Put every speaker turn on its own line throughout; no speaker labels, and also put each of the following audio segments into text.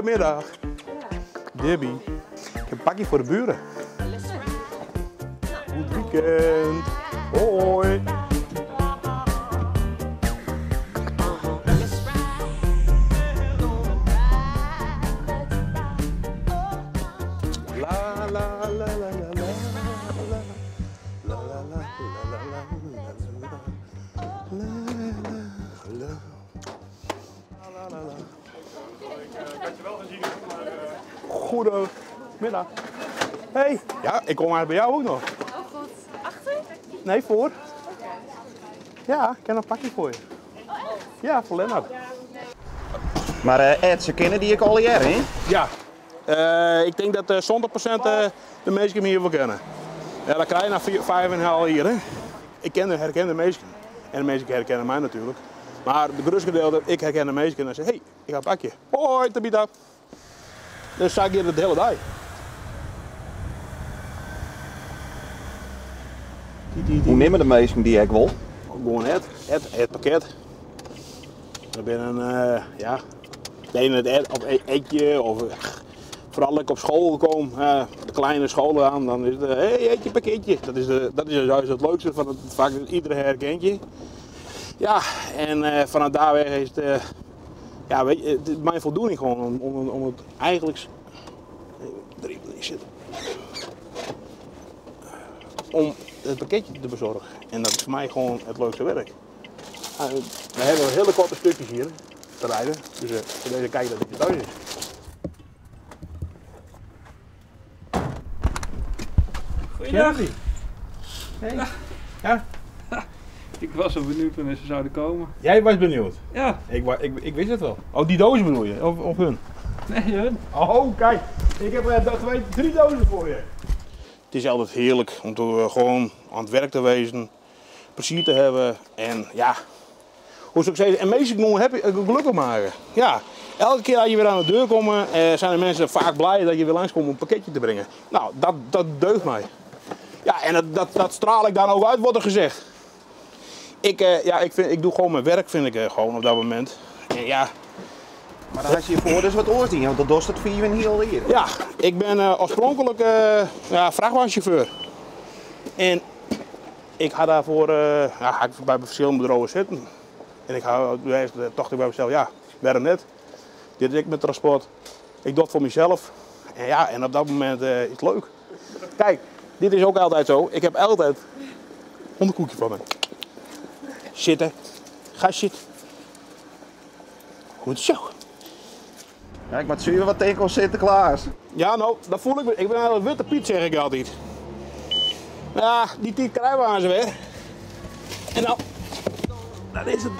Goedemiddag. Debbie. Ik heb een pakje voor de buren. Goed weekend. Hoi. La la la la la la la la la la Goedemiddag. Hey, ja, ik kom eigenlijk bij jou ook nog.
Oh god, achter?
Nee, voor. Ja, ik heb een pakje voor je. Ja, voor Lennart.
Maar Ed, ze kennen die ik al hier, hè?
Ja, ik denk dat 100% de meesten hier wel kennen. Ja, dat krijg je na 5,5 jaar. Hè. Ik herken de meesten. En de meesten herkennen mij natuurlijk. Maar de grootste gedeelte, ik herken de meesten en zeg hey, ik ga een pakje. Hoi, tabita. Dus zag je het de hele dag.
Hoe nemen de meesten die ik wil?
Gewoon het pakket. Dan ben een, ja, de ene het of eetje of vooral als ik op school kom, de kleine scholen aan, dan is het hey, eetje pakketje. Dat is juist het leukste van het vak, iedere herkent je. Ja, en vanuit daar weg is het, ja, weet je, het is mijn voldoening gewoon om het eigenlijk om het pakketje te bezorgen. En dat is voor mij gewoon het leukste werk. We hebben hele korte stukjes hier te rijden, dus voor deze kijken dat het thuis is.
Goeiedag.
Hey. Ja?
Ik was zo benieuwd wanneer ze zouden komen.
Jij was benieuwd?
Ja.
Ik wist het wel. Oh, die dozen bedoel je? Of hun?
Nee, hun.
Oh, kijk. Ik heb 3 dozen voor je. Het is altijd heerlijk om te, gewoon aan het werk te wezen, plezier te hebben en ja, hoe zou ik zeggen, en meestal gelukkig maken. Ja, elke keer als je weer aan de deur komt, zijn de mensen vaak blij dat je weer langskomt om een pakketje te brengen. Nou, dat deugt mij. Ja, en dat straal ik dan ook uit, wordt er gezegd. Ik doe gewoon mijn werk, vind ik gewoon op dat moment. En ja.
Maar dan had je voor dus wat oorzien, want dat dost het 4 en heel hier.
Ja, ik ben oorspronkelijk vrachtwagenchauffeur. En ik ga daarvoor ga ik bij verschillende bureaus zitten. En ik dacht ik bij mezelf, ja, waarom net? Dit is ik met transport. Ik doe het voor mezelf. En ja, en op dat moment is het leuk. Kijk, dit is ook altijd zo. Ik heb altijd hondenkoekje van me. Zitten. Ga zitten. Goed zo.
Ja, ik moet zuur wat tegen Sinterklaas.
Ja, nou, dat voel ik me. Ik ben een witte Piet, zeg ik altijd. Ja, die tijd krijgen we aan ze weer. En nou, dan is het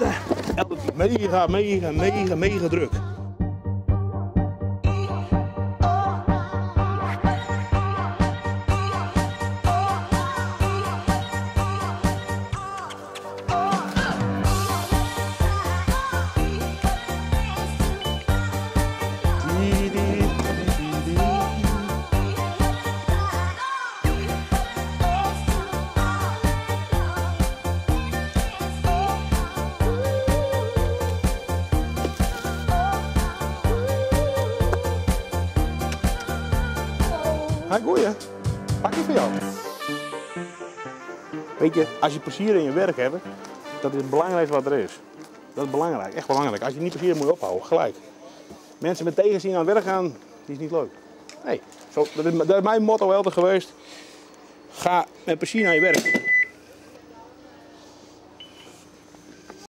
mega druk. Hij goeie, pak je voor jou. Weet je, als je plezier in je werk hebt, dat is het belangrijkste wat er is. Dat is belangrijk, echt belangrijk. Als je niet plezier hebt, moet je ophouden, gelijk. Mensen met tegenzin aan het werk gaan, die is niet leuk. Nee, dat is mijn motto altijd geweest. Ga met plezier naar je werk.